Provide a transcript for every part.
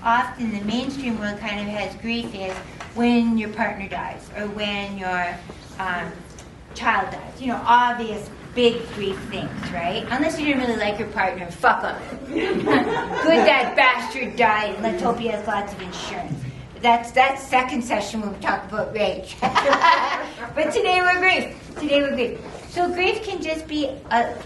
often the mainstream world kind of has grief is when your partner dies or when your child dies. You know, obvious big grief things, right? Unless you didn't really like your partner, fuck them. Good that bastard died, and let's hope he has lots of insurance. That's second session when we talk about rage. But today we're grief. Today we're grief. So grief can just be,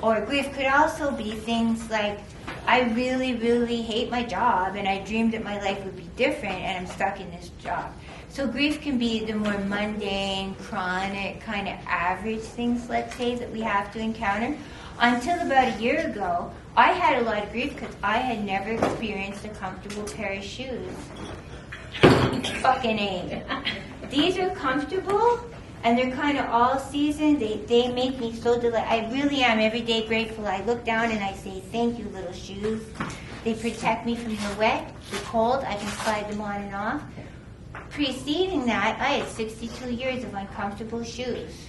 or grief could also be things like, I really, really hate my job and I dreamed that my life would be different and I'm stuck in this job. So grief can be the more mundane, chronic, kind of average things, let's say, that we have to encounter. Until about a year ago, I had a lot of grief because I had never experienced a comfortable pair of shoes. Fucking A. These are comfortable and they're kind of all season. They make me so delighted. I really am every day grateful. I look down and I say, thank you, little shoes. They protect me from the wet, the cold. I can slide them on and off. Preceding that, I had 62 years of uncomfortable shoes.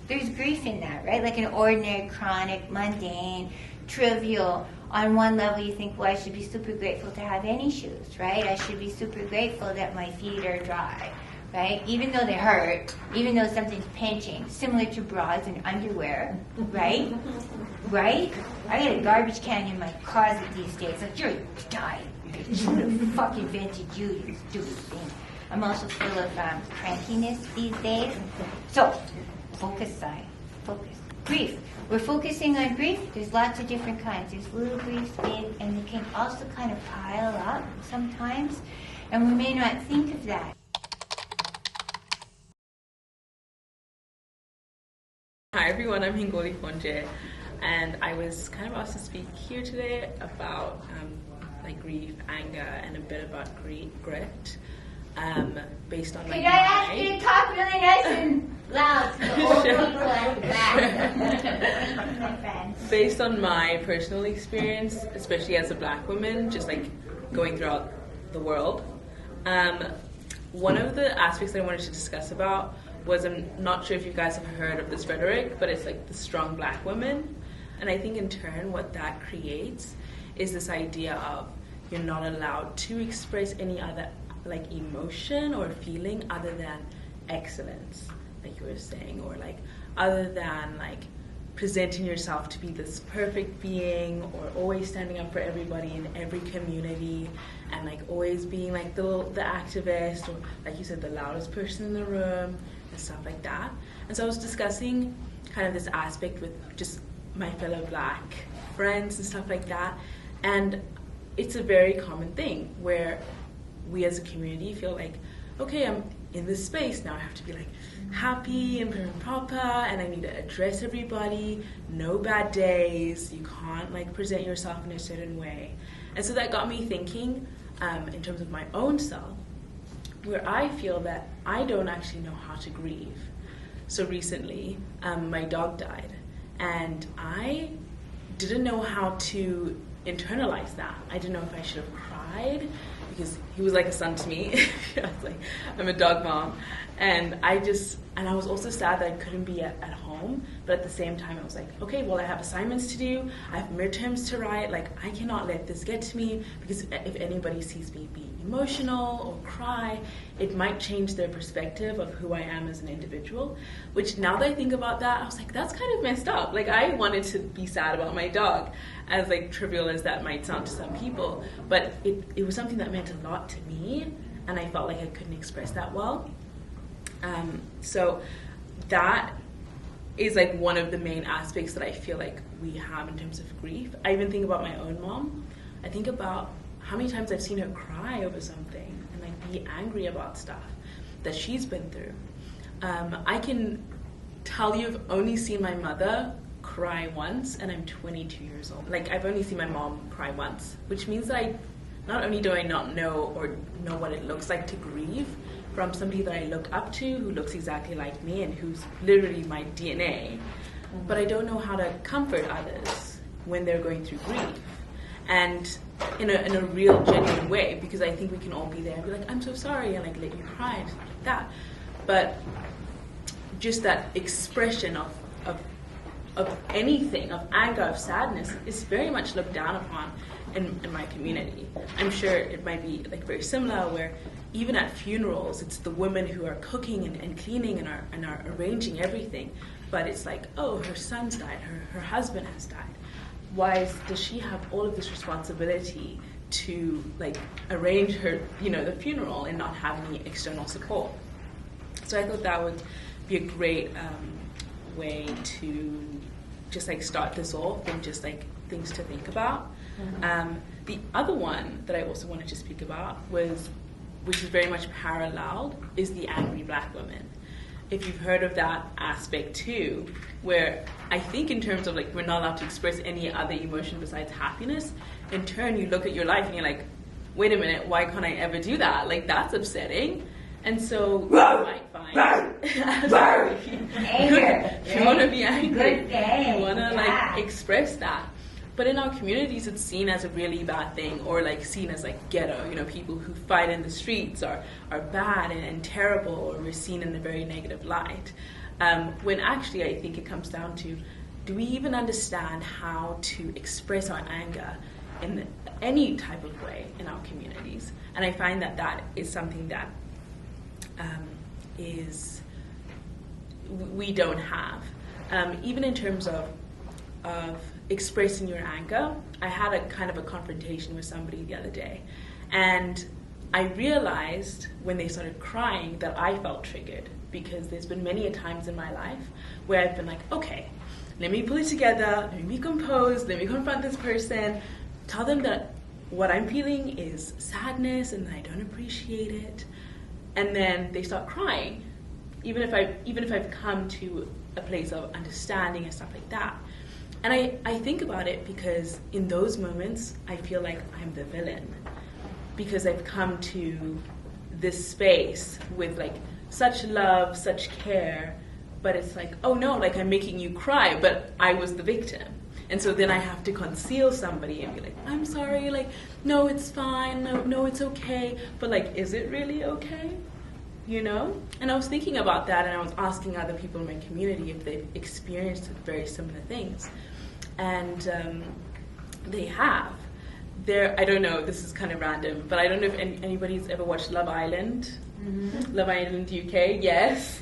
There's grief in that, right? Like an ordinary, chronic, mundane, trivial. On one level, you think, well, I should be super grateful to have any shoes, right? I should be super grateful that my feet are dry, right? Even though they hurt, even though something's pinching, similar to bras and underwear, right? Right? I got a garbage can in my closet these days. Like, you're dying. Who the fuck invented you, you stupid thing? I'm also full of crankiness these days. So, focus side. Focus. Grief. We're focusing on grief. There's lots of different kinds. There's little griefs, big, and they can also kind of pile up sometimes. And we may not think of that. Hi everyone, I'm Hingoli Fonje, and I was kind of asked to speak here today about like grief, anger, and a bit about grit. Based on Could I ask you to talk really nice and loud to the old people at the back? My friends. Based on my personal experience, especially as a black woman, just like going throughout the world, one of the aspects that I wanted to discuss about was, I'm not sure if you guys have heard of this rhetoric, but it's like the strong black woman. And I think in turn what that creates is this idea of you're not allowed to express any other like emotion or feeling other than excellence, like you were saying, or like other than like presenting yourself to be this perfect being, or always standing up for everybody in every community, and like always being like the activist, or like you said, the loudest person in the room and stuff like that. And so I was discussing kind of this aspect with just my fellow black friends and stuff like that, and it's a very common thing where we as a community feel like, okay, I'm in this space now, I have to be like happy and prim and proper, and I need to address everybody, no bad days, you can't like present yourself in a certain way. And so that got me thinking in terms of my own self, where I feel that I don't actually know how to grieve. So recently, my dog died, and I didn't know how to internalize that. I didn't know if I should have cried, because he was like a son to me. I was like, I'm a dog mom. And I was also sad that I couldn't be at home, but at the same time I was like, okay, well, I have assignments to do, I have midterms to write, like I cannot let this get to me, because if anybody sees me being emotional or cry, it might change their perspective of who I am as an individual, which now that I think about that, I was like, that's kind of messed up. Like I wanted to be sad about my dog, as like trivial as that might sound to some people, but it was something that meant a lot to me, and I felt like I couldn't express that well. So that is like one of the main aspects that I feel like we have in terms of grief. I even think about my own mom. I think about how many times I've seen her cry over something and like be angry about stuff that she's been through. I can tell you I've only seen my mother cry once, and I'm 22 years old. Like I've only seen my mom cry once, which means that not only do I not know or know what it looks like to grieve from somebody that I look up to, who looks exactly like me and who's literally my DNA, but I don't know how to comfort others when they're going through grief, and in a real, genuine way, because I think we can all be there and be like, I'm so sorry, and like let you cry and stuff like that. But just that expression of anything, of anger, of sadness, is very much looked down upon, in my community. I'm sure it might be like very similar, where even at funerals, it's the women who are cooking and cleaning and are arranging everything. But it's like, oh, her son's died, her husband has died. Why does she have all of this responsibility to like arrange her, the funeral and not have any external support? So I thought that would be a great way to just like start this off and just like things to think about. Mm-hmm. The other one that I also wanted to speak about which is very much paralleled, is the angry black woman. If you've heard of that aspect too, where I think in terms of like we're not allowed to express any other emotion besides happiness, in turn you look at your life and you're like, wait a minute, why can't I ever do that? Like that's upsetting. And so you might find anger. You want to be angry. You want to like express that. But in our communities, it's seen as a really bad thing, or like seen as like ghetto. People who fight in the streets are bad and terrible, or we're seen in a very negative light. When actually, I think it comes down to, do we even understand how to express our anger in any type of way in our communities? And I find that is something that we don't have. Even in terms of expressing your anger, I had a kind of a confrontation with somebody the other day, and I realized when they started crying that I felt triggered, because there's been many a times in my life where I've been like, okay, let me pull it together, let me be composed, let me confront this person, tell them that what I'm feeling is sadness and that I don't appreciate it, and then they start crying, even if I've come to a place of understanding and stuff like that. And I think about it because in those moments, I feel like I'm the villain, because I've come to this space with like such love, such care, but it's like, oh no, like I'm making you cry, but I was the victim. And so then I have to conceal somebody and be like, I'm sorry, like, no, it's fine, no, it's okay, but like, is it really okay? And I was thinking about that, and I was asking other people in my community if they've experienced very similar things. And they have. I don't know, this is kind of random, but I don't know if anybody's ever watched Love Island. Mm-hmm. Love Island UK, yes.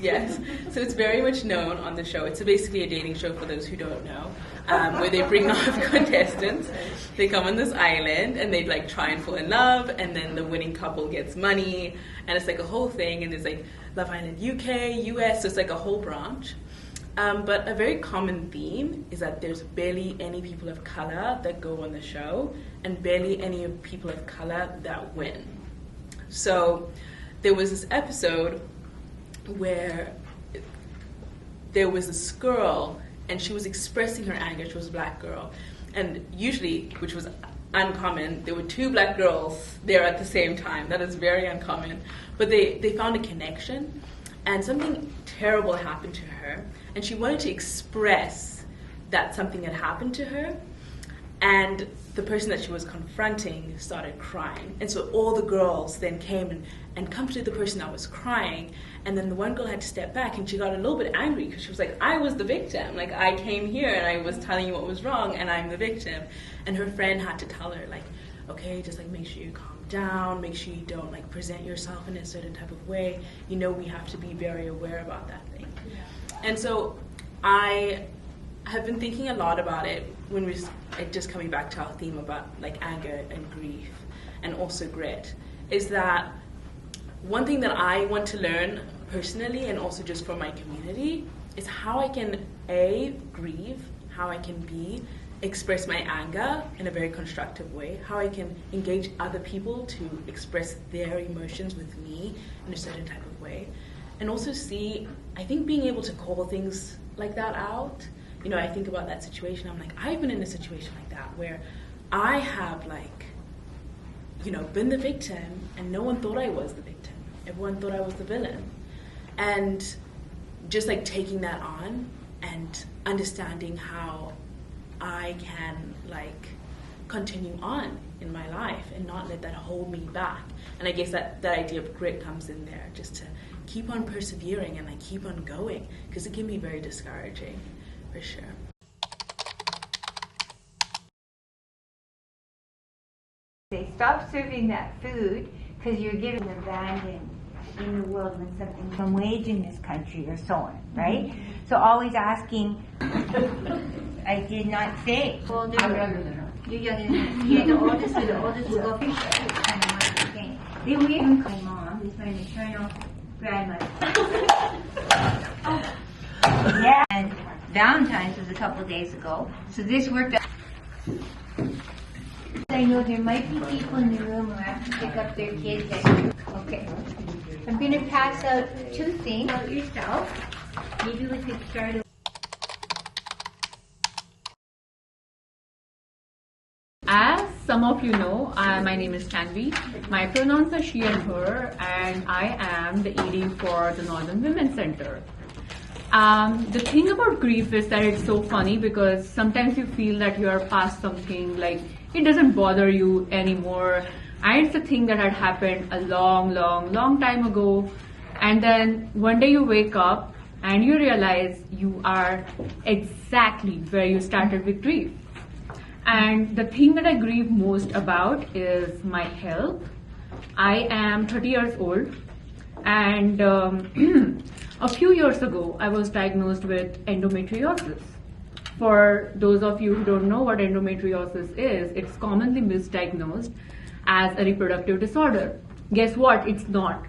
So it's very much known on the show. It's basically a dating show for those who don't know, where they bring on contestants. They come on this island and they like try and fall in love, and then the winning couple gets money, and it's like a whole thing. And there's like Love Island UK, US, so it's like a whole branch. But a very common theme is that there's barely any people of color that go on the show, and barely any people of color that win. So there was this episode where there was this girl, and she was expressing her anger. She was a black girl. And usually, which was uncommon, there were two black girls there at the same time. That is very uncommon. But they found a connection, and something terrible happened to her. And she wanted to express that something had happened to her. And the person that she was confronting started crying. And so all the girls then came and comforted the person that was crying. And then the one girl had to step back, and she got a little bit angry because she was like, I was the victim. Like, I came here and I was telling you what was wrong, and I'm the victim. And her friend had to tell her, like, okay, just like make sure you calm down, make sure you don't like present yourself in a certain type of way. We have to be very aware about that thing. Yeah. And so I have been thinking a lot about it when we're just coming back to our theme about like anger and grief and also grit, is that one thing that I want to learn personally and also just for my community is how I can grieve, how I can express my anger in a very constructive way, how I can engage other people to express their emotions with me in a certain type of way, and also I think being able to call things like that out. I think about that situation. I'm like, I've been in a situation like that where I have been the victim, and no one thought I was the victim. Everyone thought I was the villain. And just like taking that on and understanding how I can continue on in my life and not let that hold me back. And I guess that idea of grit comes in there, just to keep on persevering and keep on going, because it can be very discouraging, for sure. stop serving that food because you're giving abandoned in the world when something's from wage in this country or so on, right? So always asking, I did not say. I'm younger than her. You're younger than her. You're the oldest, so the oldest will go first. They were even my mom, who's my maternal grandmother. Yeah. And Valentine's was a couple days ago, so this worked out. I know there might be people in the room who have to pick up their kids. Okay. I'm going to pass out 2 things about yourself. Maybe we could start. As some of you know, my name is Tanvi. My pronouns are she and her, and I am the ED for the Northern Women's Center. The thing about grief is that it's so funny because sometimes you feel that you are past something, like it doesn't bother you anymore. And it's a thing that had happened a long time ago. And then one day you wake up and you realize you are exactly where you started with grief. And the thing that I grieve most about is my health. I am 30 years old, and a few years ago I was diagnosed with endometriosis. For those of you who don't know what endometriosis is, it's commonly misdiagnosed as a reproductive disorder. Guess what? It's not.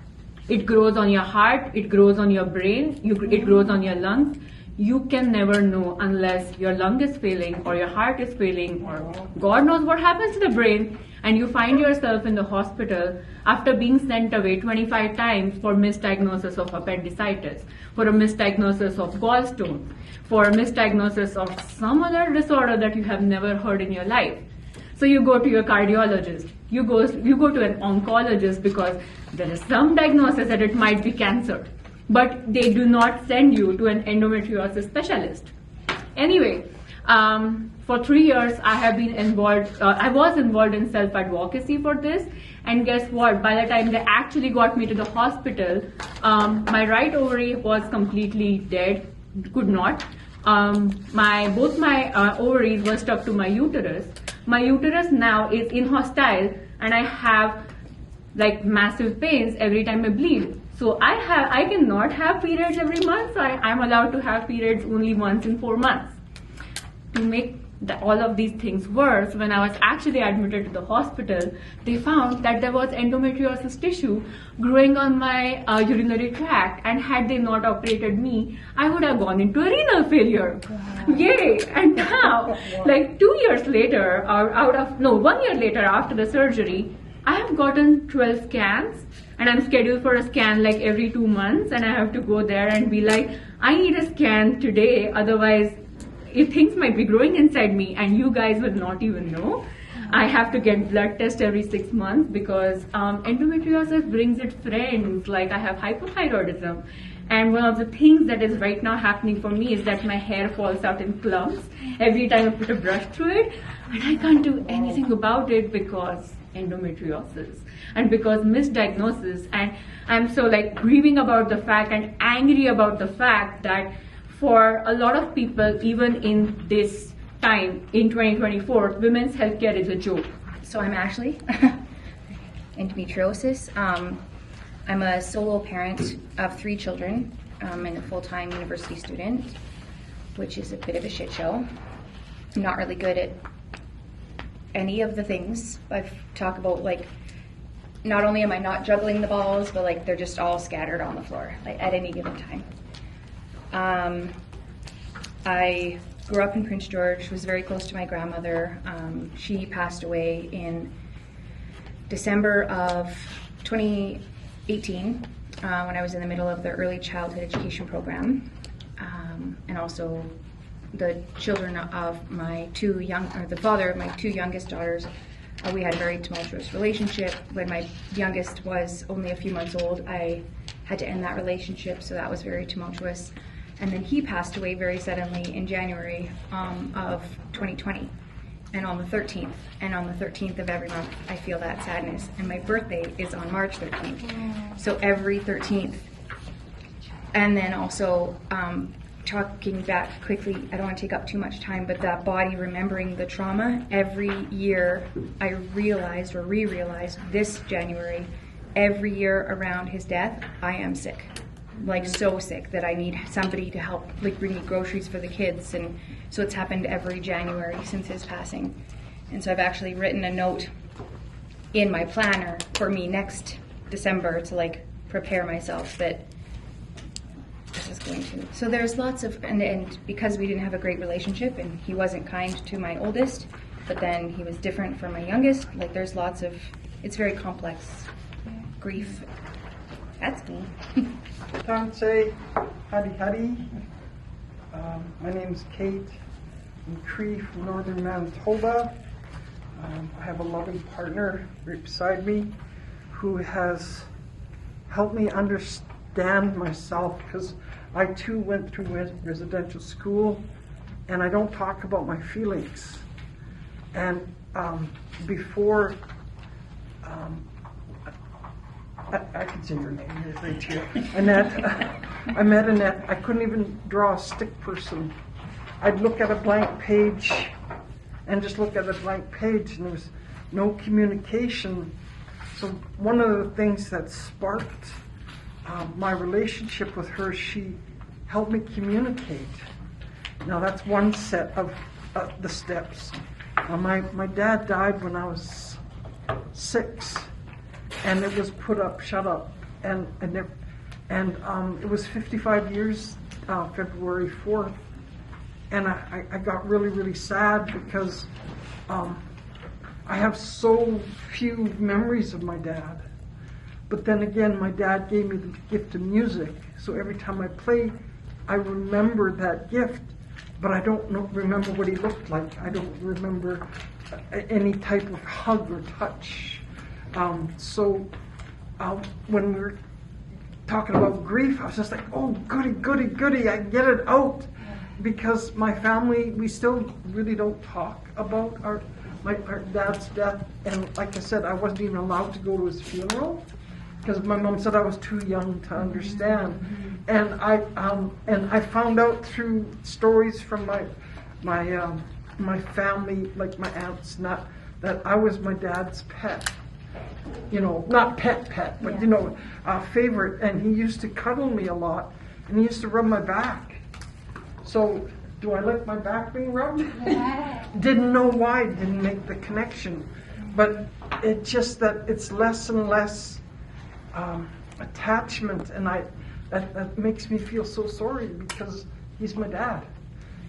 It grows on your heart, it grows on your brain, it grows on your lungs. You can never know unless your lung is failing or your heart is failing or God knows what happens to the brain, and you find yourself in the hospital after being sent away 25 times for misdiagnosis of appendicitis, for a misdiagnosis of gallstones, for a misdiagnosis of some other disorder that you have never heard in your life. So you go to your cardiologist, you go to an oncologist because there is some diagnosis that it might be cancer. But they do not send you to an endometriosis specialist. Anyway, for 3 years I have been involved, I was involved in self-advocacy for this, and guess what? By the time they actually got me to the hospital, my right ovary was completely dead, could not. Both my ovaries were stuck to my uterus. My uterus now is inhostile, and I have like massive pains every time I bleed. So I cannot have periods every month, so I'm allowed to have periods only once in 4 months. To make all of these things worse, when I was actually admitted to the hospital, they found that there was endometriosis tissue growing on my urinary tract, and had they not operated me, I would have gone into a renal failure. Wow. Yay! And now, like 2 years later, or 1 year later after the surgery, I have gotten 12 scans, and I'm scheduled for a scan like every 2 months, and I have to go there and be like, I need a scan today, otherwise things might be growing inside me and you guys will not even know. I have to get blood tests every 6 months because endometriosis brings its friends. Like I have hypothyroidism, and one of the things that is right now happening for me is that my hair falls out in clumps every time I put a brush through it, and I can't do anything about it because endometriosis and because misdiagnosis. And I'm so like grieving about the fact and angry about the fact that for a lot of people, even in this time in 2024, women's healthcare is a joke. So I'm Ashley, endometriosis. I'm a solo parent of 3 children and a full-time university student, which is a bit of a shit show. I'm not really good at any of the things. I talk about, like, not only am I not juggling the balls, but like they're just all scattered on the floor like, at any given time. I grew up in Prince George, was very close to my grandmother. She passed away in December of 2018 when I was in the middle of the early childhood education program. And also the children of the father of my 2 youngest daughters. We had a very tumultuous relationship. When my youngest was only a few months old, I had to end that relationship, so that was very tumultuous. And then he passed away very suddenly in January of 2020, and on the 13th. And on the 13th of every month, I feel that sadness. And my birthday is on March 13th, so every 13th. And then also talking back quickly, I don't want to take up too much time, but that body remembering the trauma, every year I realized or re-realized this January, every year around his death, I am sick. Like so sick that I need somebody to help, like bring me groceries for the kids. And so it's happened every January since his passing. And so I've actually written a note in my planner for me next December to like prepare myself that this is going to. So there's lots of, and because we didn't have a great relationship and he wasn't kind to my oldest, but then he was different from my youngest, like there's lots of, it's very complex grief. That's me. Tanse, Hadi. My name's Kate. I'm Cree from northern Manitoba. I have a loving partner right beside me who has helped me understand myself, because I too went through residential school and I don't talk about my feelings. And before, I can say your name, you're right here. Annette, I met Annette, I couldn't even draw a stick person. I'd look at a blank page and just look at a blank page and there was no communication. So one of the things that sparked my relationship with her, she helped me communicate. Now that's one set of the steps. My dad died when I was 6. And it was put up, shut up, and it was 55 years, February 4th, and I got really, really sad because I have so few memories of my dad. But then again, my dad gave me the gift of music, so every time I play, I remember that gift, but I don't remember what he looked like. I don't remember any type of hug or touch. So when we were talking about grief, I was just like, oh, goody, I get it out. Because my family, we still really don't talk about our dad's death. And like I said, I wasn't even allowed to go to his funeral because my mom said I was too young to understand. And I found out through stories from my family, like my aunts, that I was my dad's pet. Not pet, but favorite. And he used to cuddle me a lot, and he used to rub my back. So, do I like my back being rubbed? Didn't know why, didn't make the connection. But it's just that it's less and less attachment, and that makes me feel so sorry because he's my dad.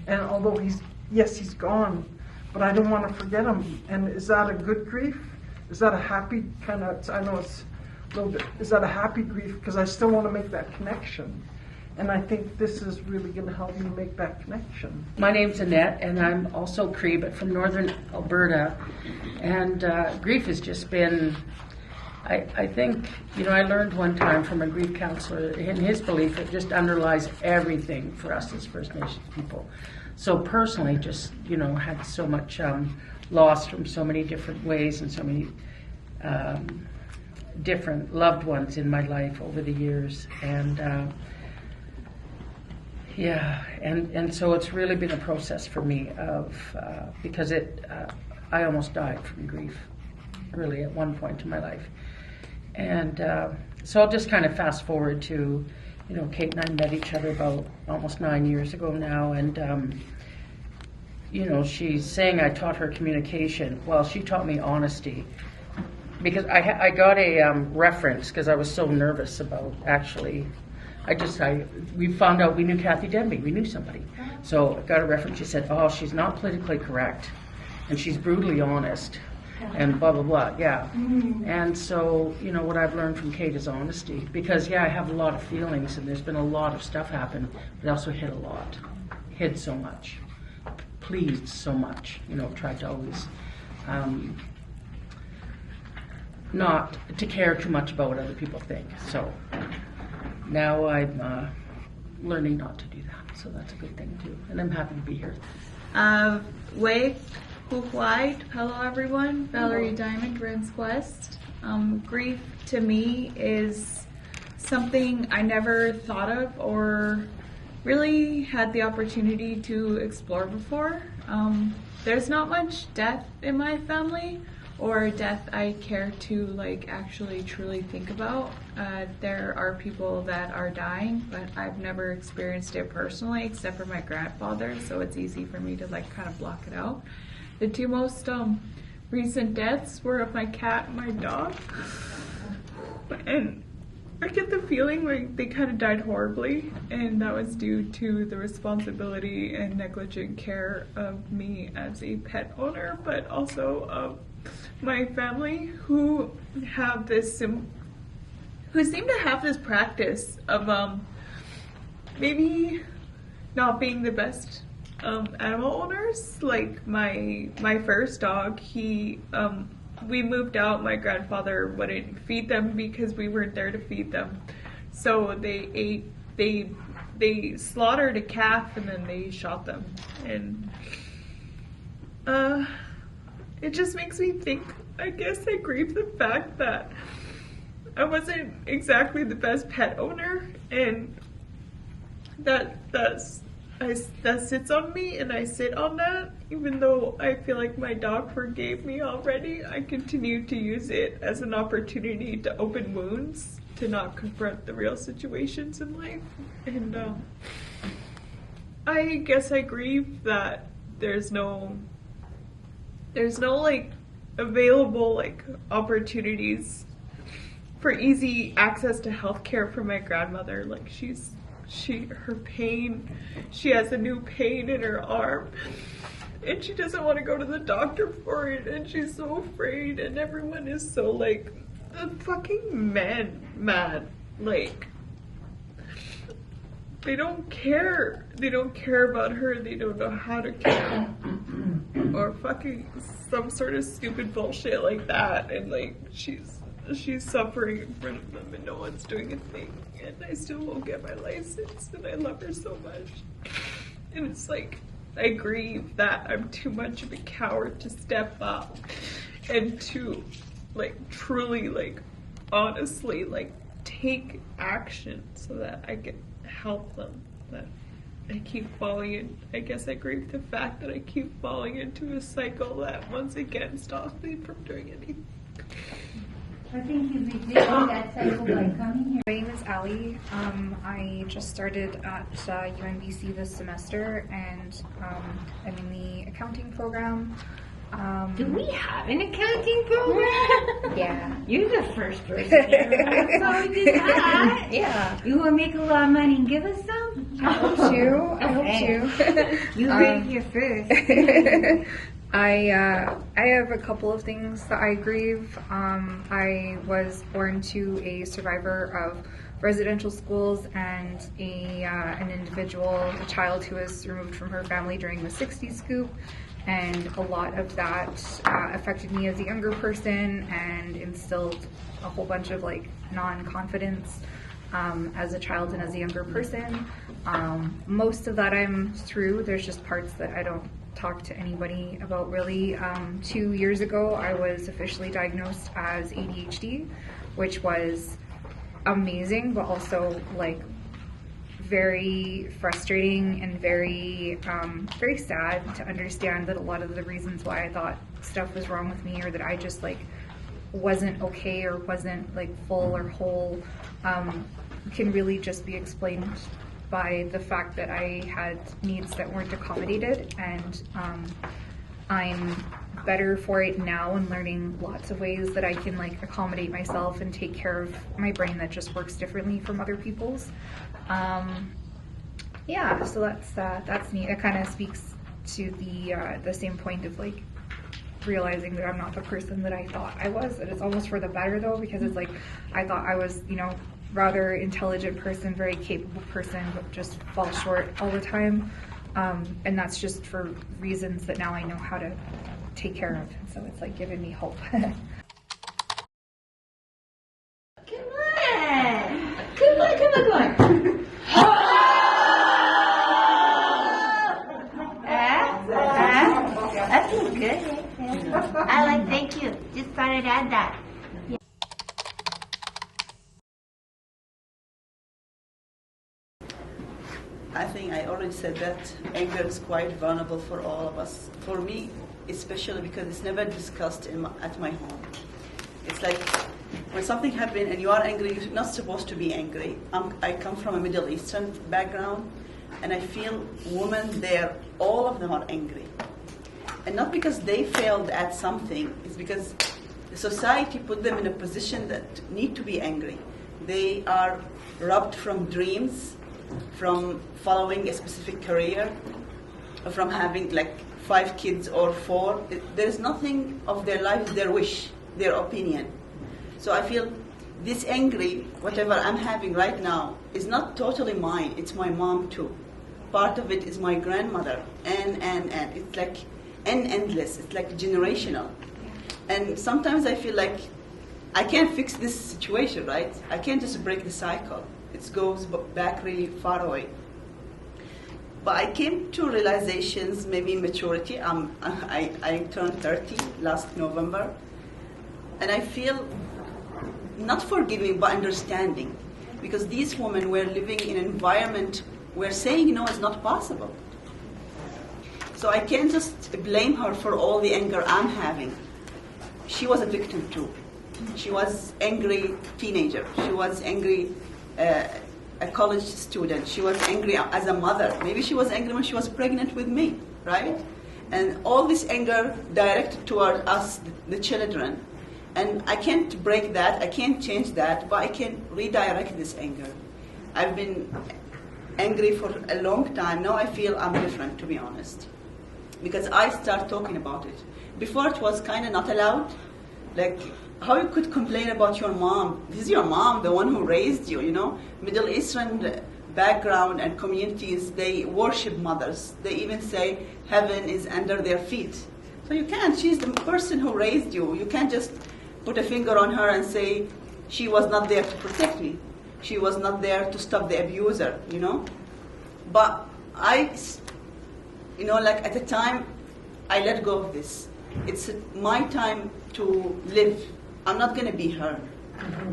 And although he's gone, but I don't want to forget him. And is that a good grief? Is that a happy kind of, I know it's a little bit, is that a happy grief? Because I still want to make that connection. And I think this is really going to help me make that connection. My name's Annette, and I'm also Cree, but from northern Alberta. And grief has just been, I think, I learned one time from a grief counselor, in his belief, it just underlies everything for us as First Nations people. So personally, just, had so much loss from so many different ways and so many different loved ones in my life over the years. And and so it's really been a process for me of, because I almost died from grief, really, at one point in my life. And so I'll just kind of fast forward to, Kate and I met each other about almost 9 years ago now, and she's saying I taught her communication. Well, she taught me honesty, because I got a reference because I was so nervous about actually. We found out we knew Kathy Denby. We knew somebody. So I got a reference. She said, oh, she's not politically correct, and she's brutally honest, and blah, blah, blah. Yeah. And so, what I've learned from Kate is honesty, because, I have a lot of feelings, and there's been a lot of stuff happen, but I also hid a lot. Hid so much. Pleased so much. Tried to always not to care too much about what other people think. So now I'm learning not to do that, so that's a good thing too, and I'm happy to be here. Hello everyone, Valerie Diamond, Ren's Quest. Grief to me is something I never thought of or really had the opportunity to explore before. There's not much death in my family, or death I care to like actually truly think about. There are people that are dying, but I've never experienced it personally except for my grandfather, so it's easy for me to like kind of block it out. The two most recent deaths were of my cat and my dog, and I get the feeling like they kind of died horribly, and that was due to the responsibility and negligent care of me as a pet owner, but also of my family who have this who seem to have this practice of maybe not being the best animal owners. Like my first dog, he we moved out. My grandfather wouldn't feed them because we weren't there to feed them, so they slaughtered a calf and then they shot them, and it just makes me think, I guess I grieve the fact that I wasn't exactly the best pet owner, and that sits on me, and I sit on that. Even though I feel like my dog forgave me already, I continue to use it as an opportunity to open wounds, to not confront the real situations in life. And I guess I grieve that there's no like available like opportunities for easy access to healthcare for my grandmother. Like her pain, she has a new pain in her arm, and she doesn't want to go to the doctor for it, and she's so afraid, and everyone is so like fucking mad. Like, they don't care about her, they don't know how to care, or fucking some sort of stupid bullshit like that, and like she's suffering in front of them and no one's doing a thing, and I still won't get my license, and I love her so much. And it's like, I grieve that I'm too much of a coward to step up and to like truly like honestly like take action so that I can help them. That I keep falling in, I guess I grieve the fact that I keep falling into a cycle that once again stops me from doing anything. I think you've exited that cycle by coming here. My name is Ali. I just started at UNBC this semester, and I'm in the accounting program. Do we have an accounting program? Yeah. You're the first person ever. So we did that. Yeah. You want to make a lot of money and give us some? I hope to. You heard it here first. I have a couple of things that I grieve. I was born to a survivor of residential schools and an individual, a child who was removed from her family during the 60s scoop, and a lot of that affected me as a younger person and instilled a whole bunch of like non-confidence as a child and as a younger person. Most of that I'm through. There's just parts that I don't talk to anybody about really. 2 years ago I was officially diagnosed as ADHD, which was amazing, but also like very frustrating and very very sad to understand that a lot of the reasons why I thought stuff was wrong with me, or that I just like wasn't okay or wasn't like full or whole, can really just be explained by the fact that I had needs that weren't accommodated, and I'm better for it now and learning lots of ways that I can like accommodate myself and take care of my brain that just works differently from other people's. Yeah, so that's neat. That kind of speaks to the same point of like realizing that I'm not the person that I thought I was, and it's almost for the better though, because it's like I thought I was, you know, rather intelligent person, very capable person, but just fall short all the time. And that's just for reasons that now I know how to take care of. And so it's like giving me hope. Come on. Come on, come on, come on. That feels good. I like, thank you. Just thought I'd add that. I think I already said that anger is quite vulnerable for all of us. For me, especially because it's never discussed at my home. It's like when something happens and you are angry, you're not supposed to be angry. I come from a Middle Eastern background, and I feel women there, all of them are angry. And not because they failed at something, it's because the society put them in a position that need to be angry. They are robbed from dreams, from following a specific career, from having like 5 kids or 4. There is nothing of their life, their wish, their opinion. So I feel this angry, whatever I'm having right now, is not totally mine. It's my mom too. Part of it is my grandmother, and. It's like, and endless. It's like generational. And sometimes I feel like I can't fix this situation, right? I can't just break the cycle. It goes back really far away. But I came to realizations, maybe maturity. I turned 30 last November. And I feel not forgiving, but understanding. Because these women were living in an environment where saying no is not possible. So I can't just blame her for all the anger I'm having. She was a victim too. She was angry teenager. She was angry a college student. She was angry as a mother. Maybe she was angry when she was pregnant with me, right? And all this anger directed toward us, the children. And I can't break that. I can't change that, but I can redirect this anger. I've been angry for a long time. Now I feel I'm different, to be honest, because I start talking about it. Before it was kind of not allowed. Like, how you could complain about your mom? This is your mom, the one who raised you, you know? Middle Eastern background and communities, they worship mothers. They even say heaven is under their feet. So you can't. She's the person who raised you. You can't just put a finger on her and say she was not there to protect me. She was not there to stop the abuser, you know? But like at the time, I let go of this. It's my time to live. I'm not going to be her.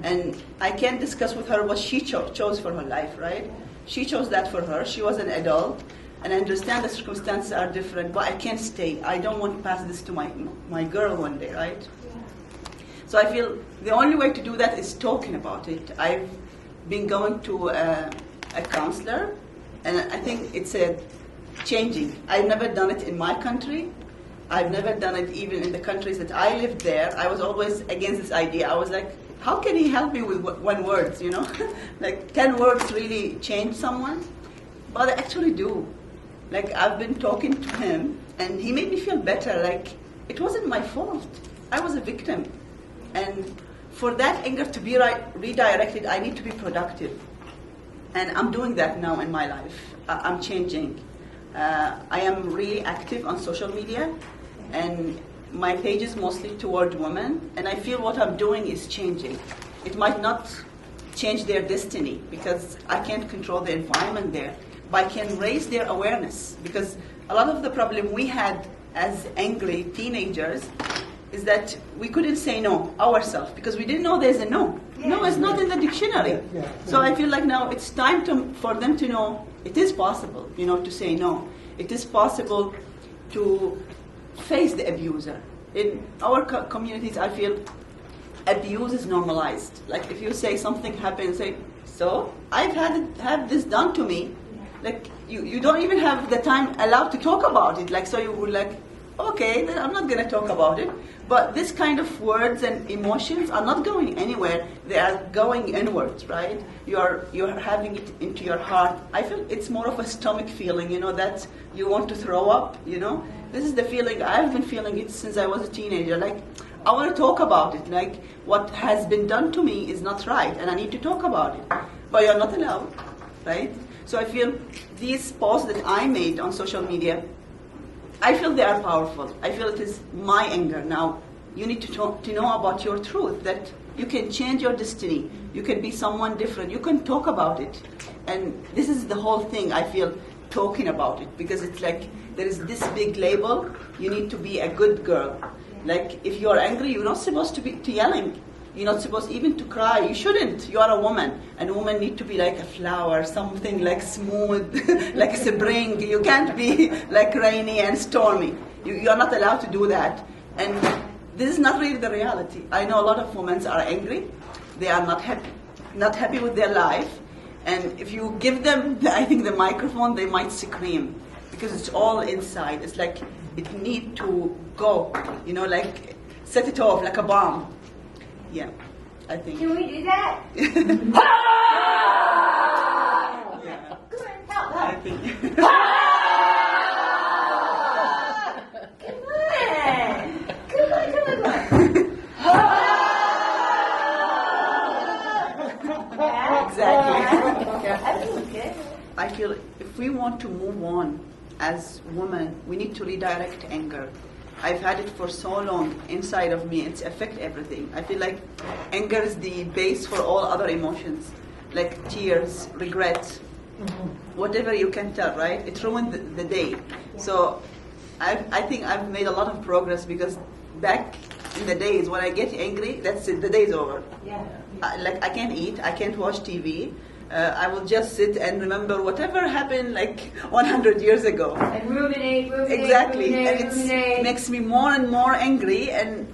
And I can't discuss with her what she chose for her life, right? She chose that for her. She was an adult. And I understand the circumstances are different, but I can't stay. I don't want to pass this to my girl one day, right? So I feel the only way to do that is talking about it. I've been going to a counselor, and I think it's changing. I've never done it in my country. I've never done it even in the countries that I lived there. I was always against this idea. I was like, how can he help me with 1 word, you know? Like 10 words really change someone? But they actually do. Like, I've been talking to him, and he made me feel better. Like, it wasn't my fault. I was a victim. And for that anger to be redirected, I need to be productive. And I'm doing that now in my life. I'm changing. I am really active on social media, and my page is mostly toward women, and I feel what I'm doing is changing. It might not change their destiny, because I can't control the environment there, but I can raise their awareness, because a lot of the problem we had as angry teenagers is that we couldn't say no ourselves, because we didn't know there's a no. No is not in the dictionary. So I feel like now it's time for them to know it is possible, to say no. It is possible to face the abuser. In our communities, I feel abuse is normalized. Like if you say something happens, say, so I've had this done to me. Like you don't even have the time allowed to talk about it. Like so you would like, okay, then I'm not going to talk about it. But this kind of words and emotions are not going anywhere. They are going inwards, right? You're having it into your heart. I feel it's more of a stomach feeling, that you want to throw up, This is the feeling, I've been feeling it since I was a teenager. Like, I want to talk about it. Like, what has been done to me is not right, and I need to talk about it. But you're not allowed, right? So I feel these posts that I made on social media, I feel they are powerful. I feel it is my anger. Now, you need to know about your truth, that you can change your destiny. You can be someone different. You can talk about it. And this is the whole thing, I feel, talking about it. Because it's like, there is this big label, you need to be a good girl. Like, if you're angry, you're not supposed to be yelling. You're not supposed even to cry. You shouldn't. You are a woman, and women need to be like a flower, something like smooth, like spring. You can't be like rainy and stormy. You are not allowed to do that. And this is not really the reality. I know a lot of women are angry. They are not happy with their life. And if you give them, I think, the microphone, they might scream because it's all inside. It's like it need to go, like set it off like a bomb. Yeah, I think. Can we do that? Yeah, Come on, help, I help. think. Come on. Exactly. I feel good. I feel if we want to move on as women, we need to redirect anger. I've had it for so long inside of me, it's affect everything. I feel like anger is the base for all other emotions, like tears, regret, whatever you can tell, right? It ruined the day. So I think I've made a lot of progress because back in the days when I get angry, that's it, the day's over. Yeah. Like I can't eat, I can't watch TV. I will just sit and remember whatever happened like 100 years ago. And ruminate. Exactly, ruminate, and ruminate. it makes me more and more angry, and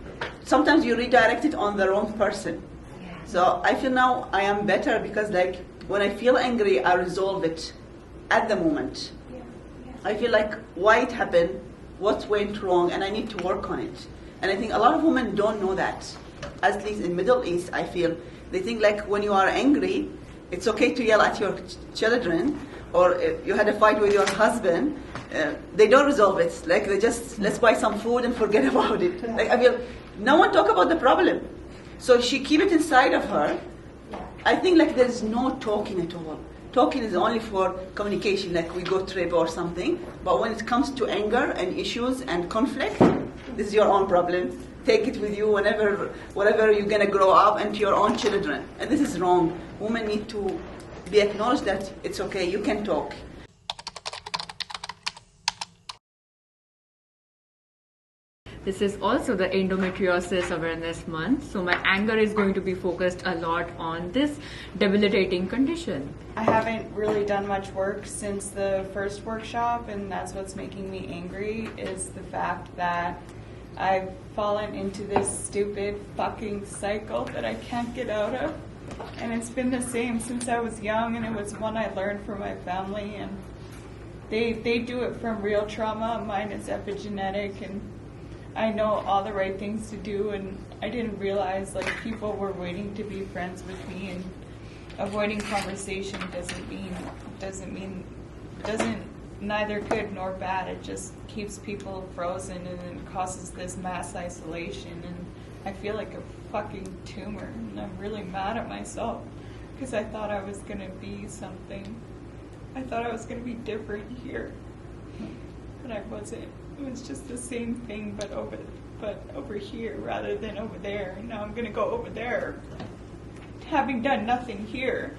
sometimes you redirect it on the wrong person. Yeah. So I feel now I am better because like when I feel angry, I resolve it at the moment. Yeah. I feel like why it happened, what went wrong, and I need to work on it. And I think a lot of women don't know that. At least in Middle East, I feel they think like when you are angry, it's okay to yell at your children, or if you had a fight with your husband, they don't resolve it. Like they just, let's buy some food and forget about it. Like I feel, no one talk about the problem. So she keep it inside of her. I think like there's no talking at all. Talking is only for communication, like we go trip or something. But when it comes to anger and issues and conflict, this is your own problem. Take it with you whenever you're gonna grow up, and to your own children. And this is wrong. Women need to be acknowledged that it's okay, you can talk. This is also the Endometriosis Awareness Month, so my anger is going to be focused a lot on this debilitating condition. I haven't really done much work since the first workshop, and that's what's making me angry, is the fact that I've fallen into this stupid fucking cycle that I can't get out of. And it's been the same since I was young, and it was one I learned from my family, and they do it from real trauma. Mine is epigenetic, and I know all the right things to do, and I didn't realize like people were waiting to be friends with me, and avoiding conversation doesn't neither good nor bad. It just keeps people frozen, and then causes this mass isolation, and I feel like a fucking tumor, and I'm really mad at myself because I thought I was gonna be something. I thought I was gonna be different here, but I wasn't. It was just the same thing, but over here rather than over there. And now I'm gonna go over there, having done nothing here.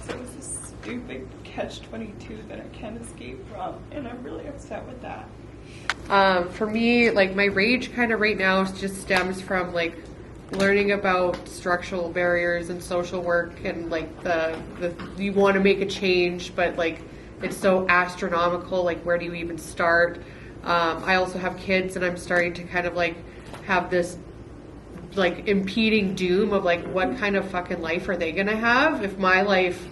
So it's a stupid catch-22 that I can't escape from, and I'm really upset with that. For me, like my rage kind of right now just stems from like learning about structural barriers and social work, and like the you want to make a change, but like it's so astronomical. Like where do you even start? I also have kids, and I'm starting to kind of like have this like impeding doom of like what kind of fucking life are they gonna have if my life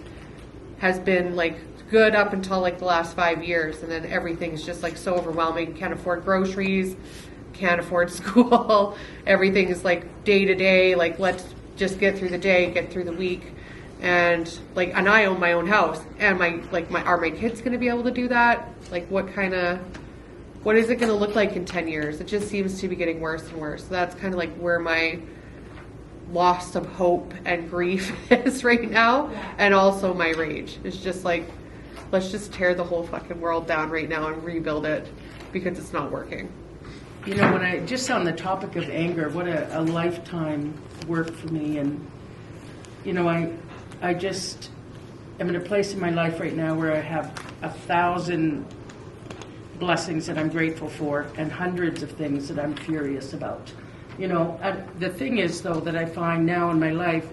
has been like good up until like the last 5 years, and then everything's just like so overwhelming. Can't afford groceries, can't afford school. Everything's like day to day, like let's just get through the day, get through the week. And I own my own house, and are my kids going to be able to do that? Like what is it going to look like in 10 years? It just seems to be getting worse and worse. So that's kind of like where my loss of hope and grief is right now. And also my rage. It's just like, let's just tear the whole fucking world down right now and rebuild it because it's not working. You know, when I just on the topic of anger, what a lifetime work for me. And, you know, I just am in a place in my life right now where I have 1,000 blessings that I'm grateful for and hundreds of things that I'm furious about. You know, the thing is, though, that I find now in my life,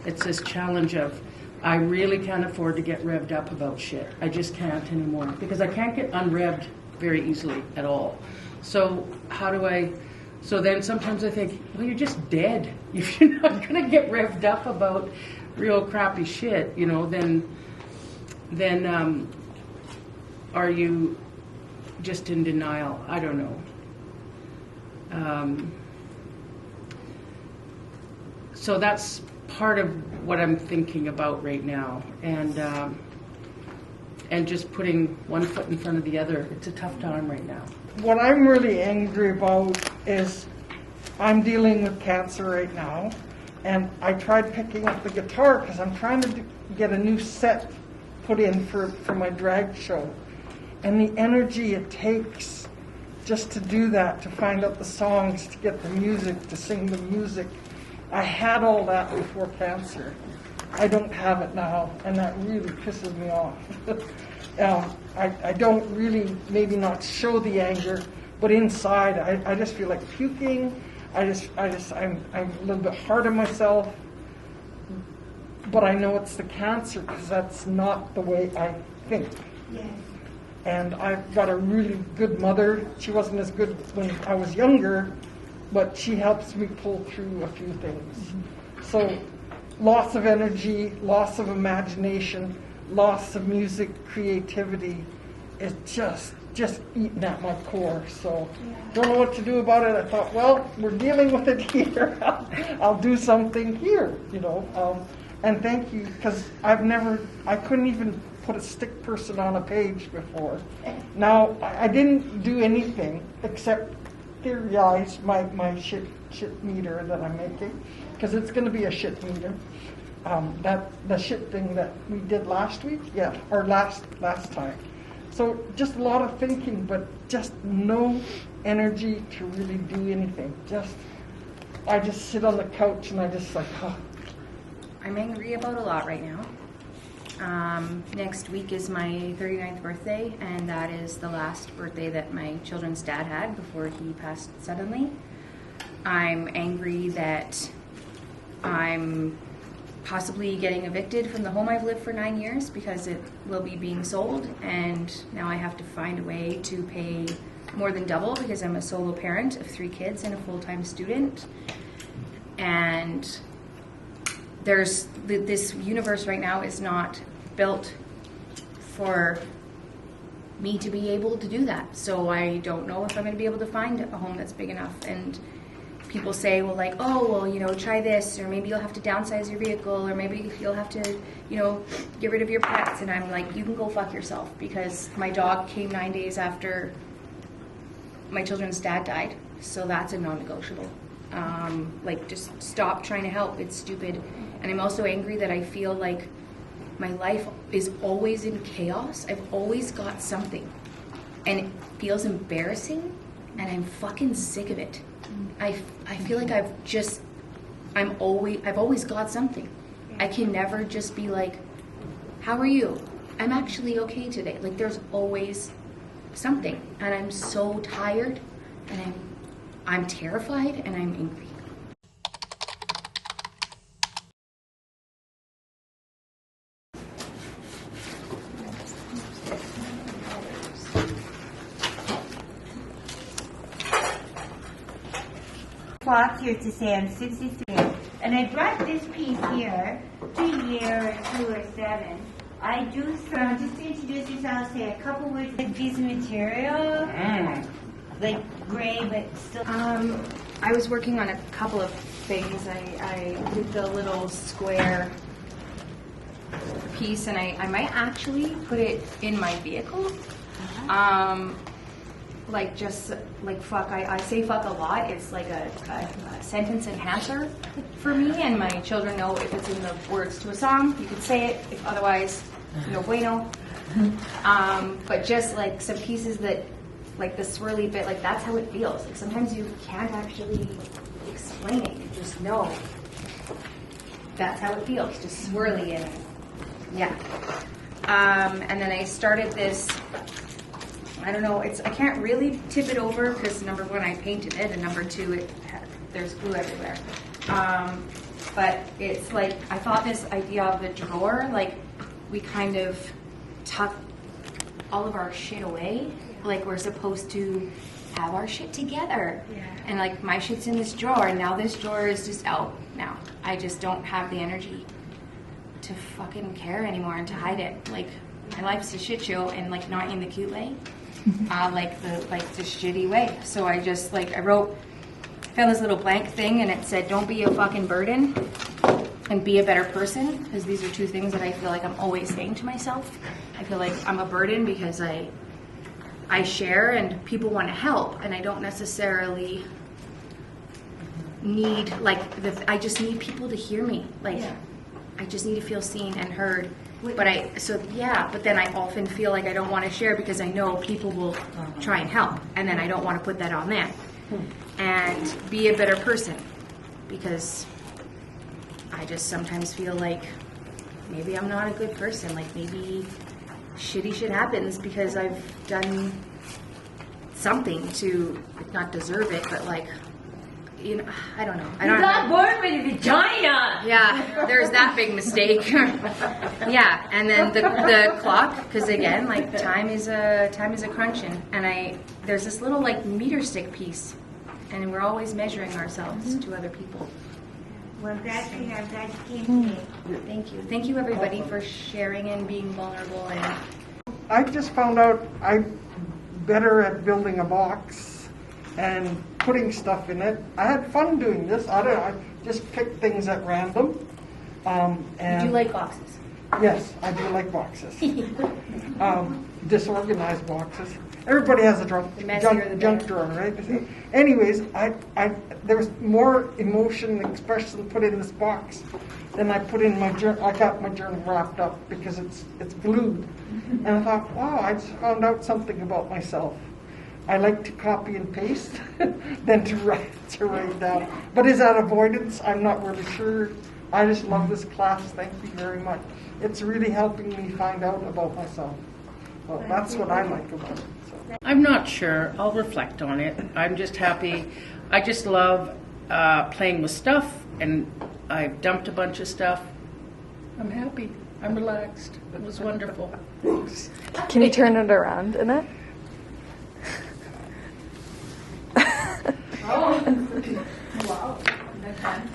it's this challenge of I really can't afford to get revved up about shit. I just can't anymore because I can't get unrevved very easily at all. So how do I? So then sometimes I think, well, you're just dead. If you're not going to get revved up about real crappy shit, you know, then are you just in denial? I don't know. So that's part of what I'm thinking about right now, and just putting one foot in front of the other. It's a tough time right now. What I'm really angry about is I'm dealing with cancer right now, and I tried picking up the guitar because I'm trying to get a new set put in for my drag show, and the energy it takes just to do that, to find out the songs, to get the music, to sing the music. I had all that before cancer. I don't have it now, and that really pisses me off. I don't really, maybe not show the anger, but inside I just feel like puking. I'm a little bit hard on myself, but I know it's the cancer because that's not the way I think. Yes. And I've got a really good mother. She wasn't as good when I was younger, but she helps me pull through a few things. Mm-hmm. So loss of energy, loss of imagination, loss of music, creativity is just eating at my core. So don't know what to do about it. I thought, well, we're dealing with it here. I'll do something here, you know. And thank you, because I couldn't even put a stick person on a page before. Now, I didn't do anything except theorize my shit meter that I'm making, because it's going to be a shit meter. The shit thing that we did last week, or last time. So just a lot of thinking, but just no energy to really do anything. I just sit on the couch and I just like, oh. I'm angry about a lot right now. Next week is my 39th birthday, and that is the last birthday that my children's dad had before he passed suddenly. I'm angry that I'm possibly getting evicted from the home I've lived for 9 years because it will be being sold, and now I have to find a way to pay more than double because I'm a solo parent of 3 kids and a full-time student. And there's this universe right now is not built for me to be able to do that. So I don't know if I'm going to be able to find a home that's big enough. And people say, well, like, oh, well, you know, try this, or maybe you'll have to downsize your vehicle, or maybe you'll have to, you know, get rid of your pets. And I'm like, you can go fuck yourself, because my dog came 9 days after my children's dad died. So that's a non-negotiable. Like, just stop trying to help. It's stupid. And I'm also angry that I feel like my life is always in chaos. I've always got something. And it feels embarrassing, and I'm fucking sick of it. I feel like I've always got something. I can never just be like, how are you? I'm actually okay today. Like, there's always something. And I'm so tired, and I'm terrified, and I'm angry. Clock here to say I'm 63, and I brought this piece here to a year or 2 or 7. I do some, just to introduce yourself, say a couple words. This piece of material, like gray, but still. I was working on a couple of things. I did the little square piece, and I might actually put it in my vehicle. Like, just like fuck, I say fuck a lot. It's like a sentence enhancer for me, and my children know if it's in the words to a song, you can say it. If otherwise, no bueno. But just like some pieces that, like the swirly bit, like that's how it feels. Like sometimes you can't actually explain it. You just know that's how it feels, just swirly and yeah. And then I started this. I don't know, I can't really tip it over because number 1, I painted it, and number 2, there's glue everywhere. But it's like, I thought this idea of the drawer, like we kind of tuck all of our shit away. Like we're supposed to have our shit together. Yeah. And like my shit's in this drawer, and now this drawer is just out now. I just don't have the energy to fucking care anymore and to hide it. Like my life's a shit show, and like not in the cute way, like the shitty way. So I just like I found this little blank thing, and it said, "Don't be a fucking burden, and be a better person." Because these are two things that I feel like I'm always saying to myself. I feel like I'm a burden because I share and people want to help, and I don't necessarily need I just need people to hear me. Like I just need to feel seen and heard. But then I often feel like I don't want to share because I know people will try and help, and then I don't want to put that on them. And be a better person, because I just sometimes feel like maybe I'm not a good person. Like maybe shitty shit happens because I've done something to not deserve it, but like, you know, I don't know. I don't You got born with a vagina! Yeah, there's that big mistake. Yeah, and then the clock, because again, like time is a crunching, and there's this little like meter stick piece, and we're always measuring ourselves to other people. Well, I'm glad you're here. I'm glad you came today. Thank you everybody for sharing and being vulnerable. And I just found out I'm better at building a box and putting stuff in it. I had fun doing this. I just picked things at random. And do you like boxes? Yes, I do like boxes. Disorganized boxes. Everybody has a junk drawer, right? Anyways, there was more emotion and expression put in this box than I put in my journal. I got my journal wrapped up because it's glued. And I thought, wow, I just found out something about myself. I like to copy and paste than to write down. But is that avoidance? I'm not really sure. I just love this class. Thank you very much. It's really helping me find out about myself. Well, that's what I like about it. So. I'm not sure. I'll reflect on it. I'm just happy. I just love playing with stuff, and I've dumped a bunch of stuff. I'm happy. I'm relaxed. It was wonderful. Can you turn it around in it? Wow.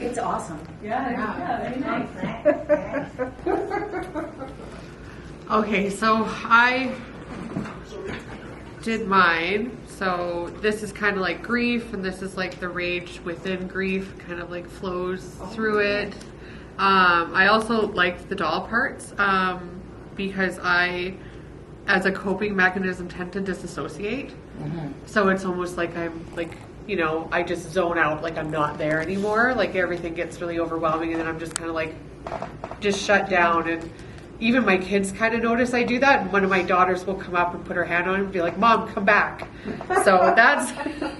it's awesome. Very nice. Okay, so I did mine. So this is kind of like grief, and this is like the rage within grief, kind of like flows through it. I also liked the doll parts because I, as a coping mechanism, tend to disassociate. Mm-hmm. So it's almost like I'm like, you know, I just zone out, like I'm not there anymore. Like everything gets really overwhelming, and then I'm just kind of like, just shut down. And even my kids kind of notice I do that. And one of my daughters will come up and put her hand on it and be like, "Mom, come back." So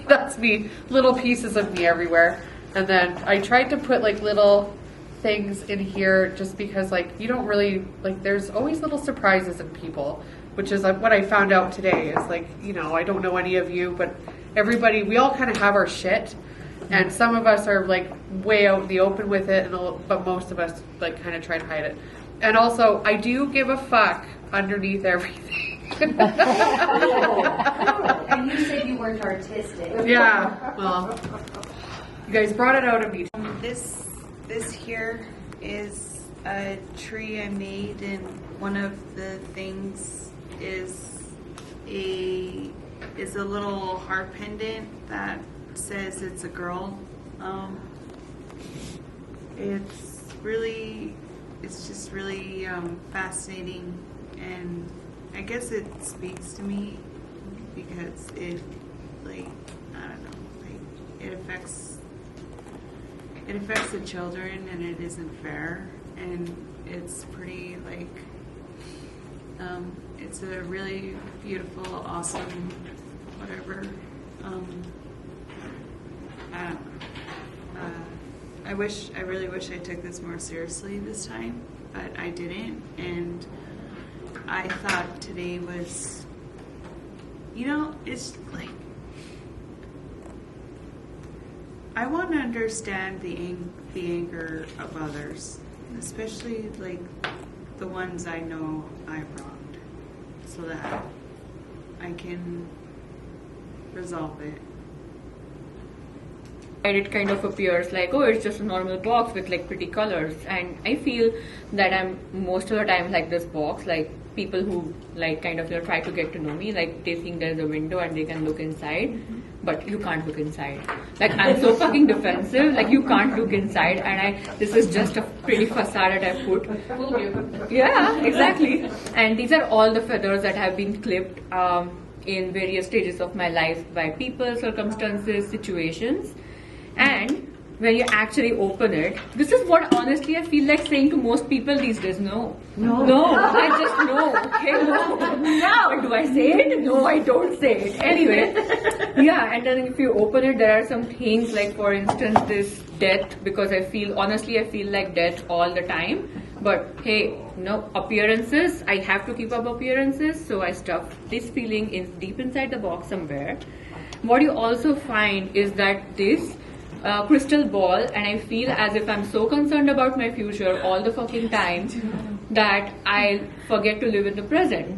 that's me, little pieces of me everywhere. And then I tried to put like little things in here just because like you don't really, like there's always little surprises in people, which is like what I found out today is like, you know, I don't know any of you, but everybody, we all kind of have our shit. And some of us are like way out in the open with it, but most of us like kind of try to hide it. And also, I do give a fuck underneath everything. And you said you weren't artistic. Yeah, well, you guys brought it out of me. This here is a tree I made, and one of the things is a little heart pendant that says it's a girl. It's just really fascinating, and I guess it speaks to me because it, like, I don't know, like it affects the children, and it isn't fair, and it's pretty like it's a really beautiful, awesome, whatever. I don't know. I really wish I took this more seriously this time, but I didn't, and I thought today was, you know, it's like, I want to understand the anger of others, especially like the ones I know I've wronged, so that I can resolve it. And it kind of appears like, oh, it's just a normal box with like pretty colors. And I feel that I'm most of the time like this box, like people who like kind of try to get to know me, like they think there's a window and they can look inside, but you can't look inside. Like I'm so fucking defensive, like you can't look inside, and this is just a pretty facade that I put. Yeah, exactly. And these are all the feathers that have been clipped in various stages of my life by people, circumstances, situations. And when you actually open it, this is what honestly I feel like saying to most people these days. No, I just know. Okay, no. Do I say it? No, I don't say it. Anyway, yeah. And then if you open it, there are some things like, for instance, this death. Because I feel like death all the time. But hey, no appearances. I have to keep up appearances, so I stuff this feeling in deep inside the box somewhere. What you also find is that this crystal ball, and I feel as if I'm so concerned about my future all the fucking time that I forget to live in the present.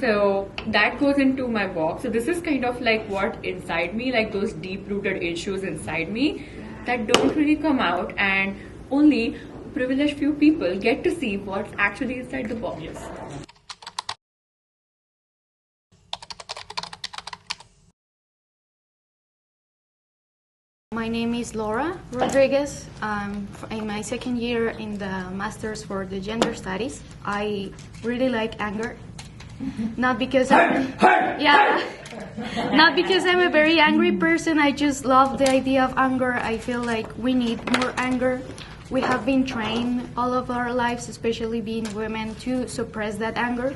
So that goes into my box. So this is kind of like what inside me, like those deep-rooted issues inside me that don't really come out, and only privileged few people get to see what's actually inside the box. My name is Laura Rodriguez. In my second year in the Masters for the Gender Studies. I really like anger. Not because not because I'm a very angry person. I just love the idea of anger. I feel like we need more anger. We have been trained all of our lives, especially being women, to suppress that anger.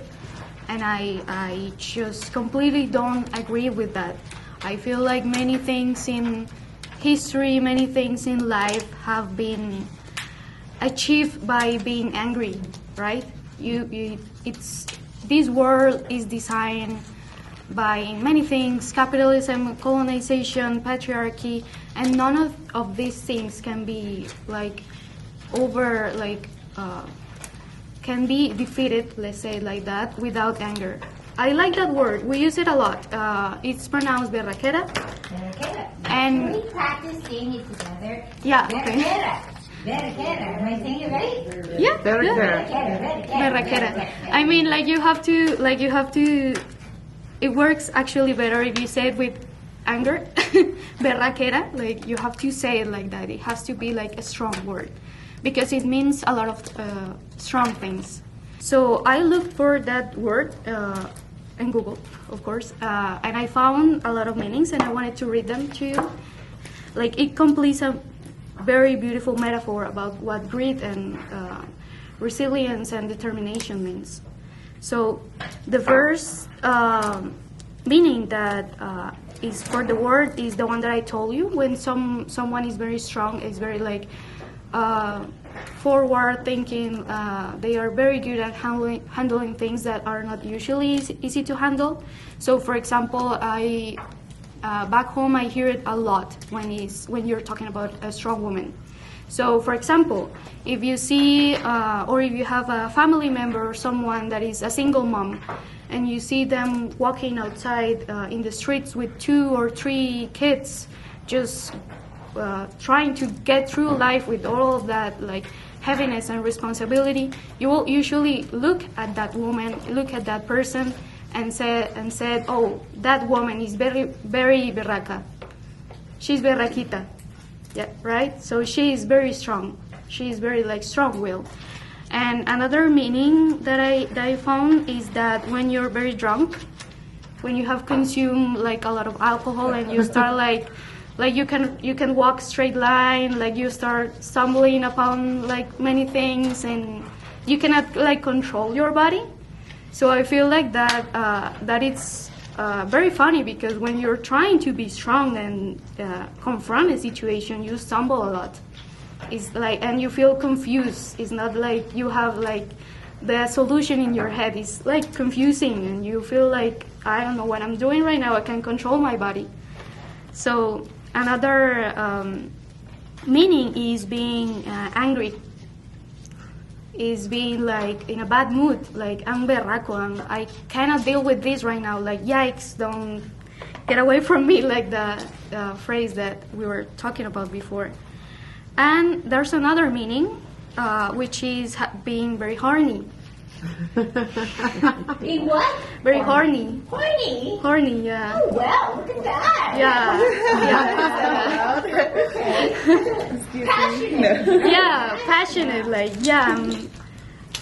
And I just completely don't agree with that. I feel like many things in history, many things in life have been achieved by being angry, right? This world is designed by many things: capitalism, colonization, patriarchy, and none of these things can be can be defeated, let's say it like that, without anger. I like that word. We use it a lot. It's pronounced berraquera. And we practice saying it together. Yeah, okay. Berraquera. Am I saying it right? Yeah. Berraquera. Berraquera. I mean, you have to. It works actually better if you say it with anger. Berraquera. You have to say it like that. It has to be like a strong word, because it means a lot of strong things. So I looked for that word in Google, of course, and I found a lot of meanings, and I wanted to read them to you. It completes a very beautiful metaphor about what grit and resilience and determination means. So the first meaning that is for the word is the one that I told you. When someone is very strong, is very forward thinking, they are very good at handling things that are not usually easy to handle. So for example, back home I hear it a lot when you're talking about a strong woman. So for example, if you see or if you have a family member or someone that is a single mom, and you see them walking outside in the streets with 2 or 3 kids, just trying to get through life with all of that heaviness and responsibility, you will usually look at that woman, look at that person, and said, oh, that woman is very, very berraca. She's berraquita, yeah, right? So she is very strong. She is very strong-willed. And another meaning that I found is that when you're very drunk, when you have consumed a lot of alcohol, and you start you can walk straight line, you start stumbling upon many things, and you cannot control your body. So I feel that it's very funny, because when you're trying to be strong and confront a situation, you stumble a lot. It's and you feel confused. It's not you have the solution in your head. It's confusing, and you feel I don't know what I'm doing right now. I can't control my body. So Another meaning is being angry, is being like in a bad mood, like I'm berraco, I cannot deal with this right now, like yikes, don't get away from me, like the phrase that we were talking about before. And there's another meaning, which is being very horny. Being what? Very horny. Horny? Horny, yeah. Oh, wow, look at that. Yeah. Passionate. Yeah, passionate, like, yeah.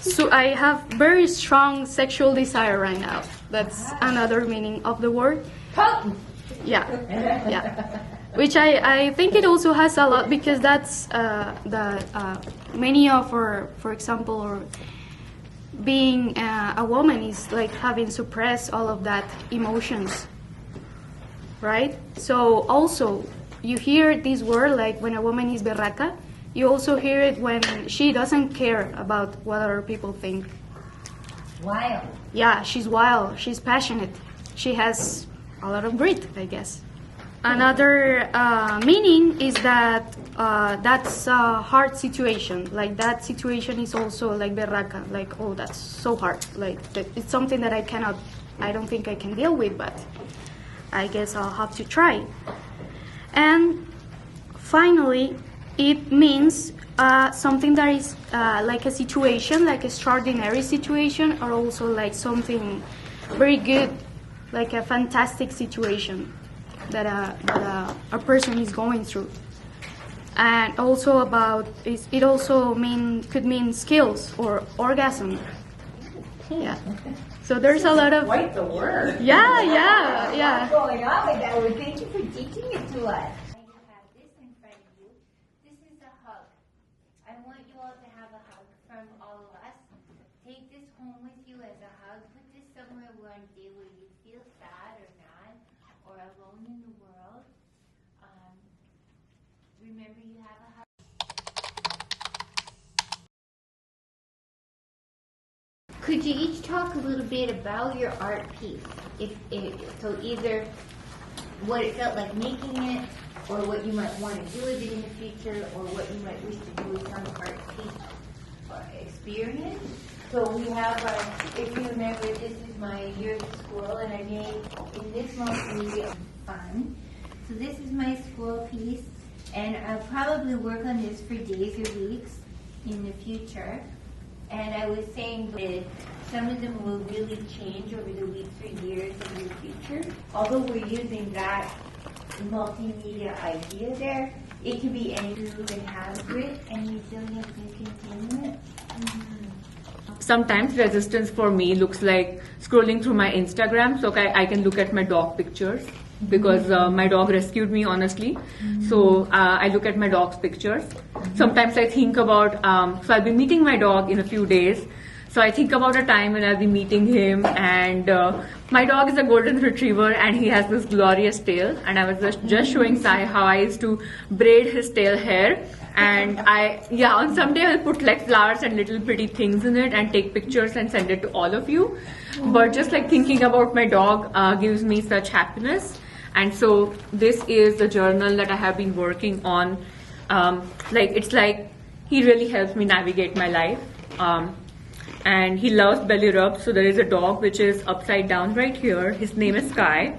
So I have very strong sexual desire right now. That's another meaning of the word. Potent. Yeah, yeah. Which I think it also has a lot, because that's many of our, for example, or being a woman is like having suppressed all of that emotions, right? So also you hear this word, like when a woman is berraca, you also hear it when she doesn't care about what other people think. Wild. Yeah, she's wild, she's passionate, she has a lot of grit, I guess. Another meaning is that that's a hard situation. Like that situation is also like berraca. Like, oh, that's so hard. Like it's something that I don't think I can deal with, but I guess I'll have to try. And finally, it means something that is like a situation, like extraordinary situation, or also like something very good, like a fantastic situation that a person is going through. And also about, it also could mean skills or orgasm. Yeah. So there's a lot of... Quite the word. Yeah. What's going on with that word? Thank you for teaching it to us. You have this in front of you. This is a hug. I want you all to have a hug from all of us. Take this home with you as a hug. Put this somewhere one day where you feel sad or not, or alone in the world. Remember, you have a hug. Could you each talk a little bit about your art piece? So either what it felt like making it, or what you might want to do with it in the future, or what you might wish to do with some art piece or experience. So we have, if you remember, this is my year of school, and I made in this mostly fun. So this is my school piece, and I'll probably work on this for days or weeks in the future. And I was saying that some of them will really change over the weeks or years in the future. Although we're using that multimedia idea there, it can be any group and have grit and resilience and continue it. Sometimes resistance for me looks like scrolling through my Instagram so I can look at my dog pictures, because my dog rescued me, honestly. So I look at my dog's pictures. Sometimes I think about, so I'll be meeting my dog in a few days. So I think about a time when I'll be meeting him, and my dog is a golden retriever and he has this glorious tail, and I was just showing Sai how I used to braid his tail hair. And on some day I'll put like flowers and little pretty things in it and take pictures and send it to all of you. But just like thinking about my dog gives me such happiness. And so this is the journal that I have been working on. It's like he really helps me navigate my life. And he loves belly rubs. So there is a dog which is upside down right here. His name is Sky.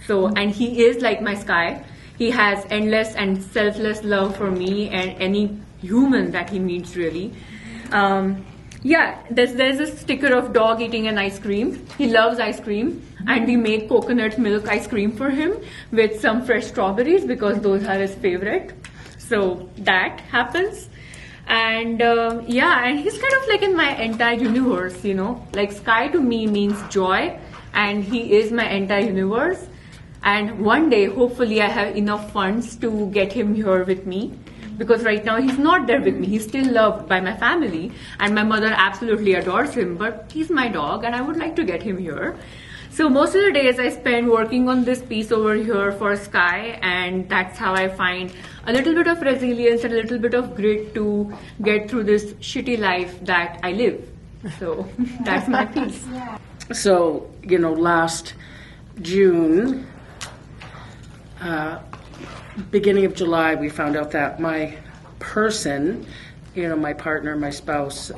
And he is like my Sky. He has endless and selfless love for me and any human that he meets, really. There's a sticker of dog eating an ice cream. He loves ice cream, and we make coconut milk ice cream for him with some fresh strawberries because those are his favorite. So that happens. And and he's kind of like in my entire universe, Like Sky to me means joy, and he is my entire universe. And one day, hopefully, I have enough funds to get him here with me, because right now he's not there with me. He's still loved by my family, and my mother absolutely adores him, but he's my dog and I would like to get him here. So most of the days I spend working on this piece over here for Sky, and that's how I find a little bit of resilience and a little bit of grit to get through this shitty life that I live. So that's my piece. So, last June, beginning of July, we found out that my person, my partner, my spouse,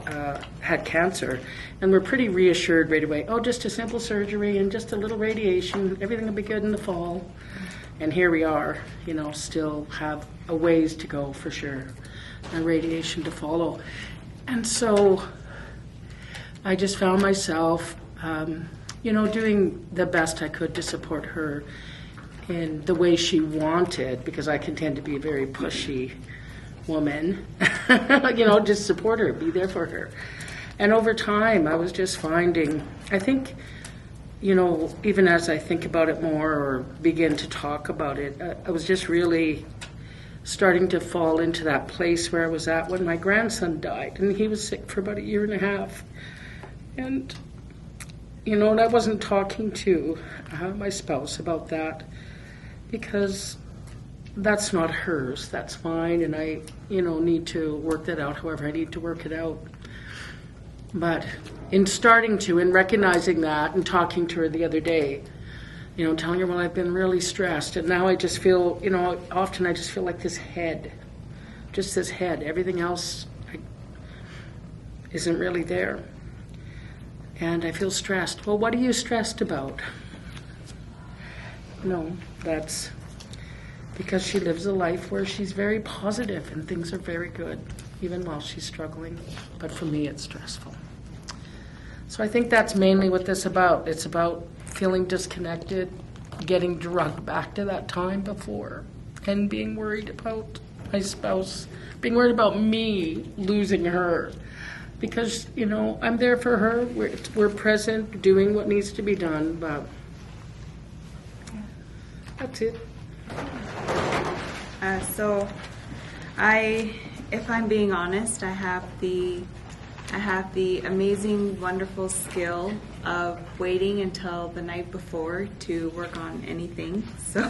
had cancer. And we're pretty reassured right away. Oh, just a simple surgery and just a little radiation. Everything will be good in the fall. And here we are, still have a ways to go for sure. And radiation to follow. And so I just found myself, doing the best I could to support her in the way she wanted, because I can tend to be a very pushy woman. Just support her, be there for her. And over time, I was just finding, I think, even as I think about it more or begin to talk about it, I was just really starting to fall into that place where I was at when my grandson died. And he was sick for about 1.5 years. And, and I wasn't talking to my spouse about that because that's not hers, that's mine. And I, need to work that out however I need to work it out. But in starting to, and recognizing that and talking to her the other day, telling her, well, I've been really stressed. And now I just feel, often I just feel like this head. Everything else isn't really there. And I feel stressed. Well, what are you stressed about? No, that's because she lives a life where she's very positive and things are very good, even while she's struggling. But for me, it's stressful. So I think that's mainly what this is about. It's about feeling disconnected, getting drugged back to that time before, and being worried about my spouse, being worried about me losing her. Because, I'm there for her. We're present, doing what needs to be done, but that's it. If I'm being honest, I have the amazing, wonderful skill of waiting until the night before to work on anything. So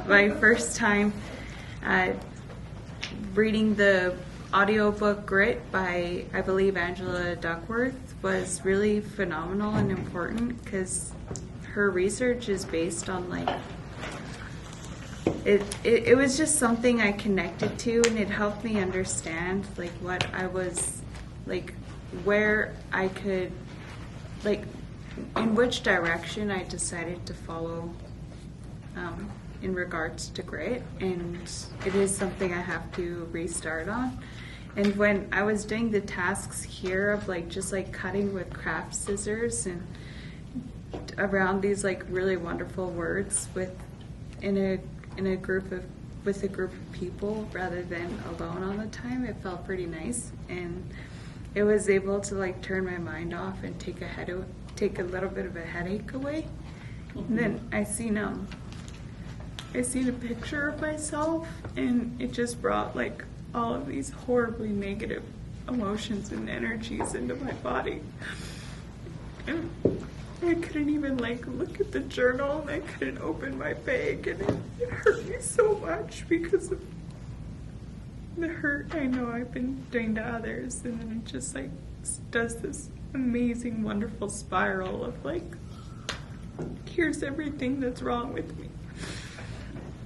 my first time reading the audiobook Grit by, I believe, Angela Duckworth was really phenomenal and important because her research is based on it was just something I connected to, and it helped me understand what I was where I could in which direction I decided to follow in regards to grit, and it is something I have to restart on. And when I was doing the tasks here of just cutting with craft scissors and around these really wonderful words with a group of people rather than alone all the time, it felt pretty nice, and it was able to turn my mind off and take a little bit of a headache away. And then I seen a picture of myself, and it just brought all of these horribly negative emotions and energies into my body. And I couldn't even look at the journal, and I couldn't open my bag, and it hurt me so much because of the hurt I know I've been doing to others. And then it just does this amazing, wonderful spiral of here's everything that's wrong with me.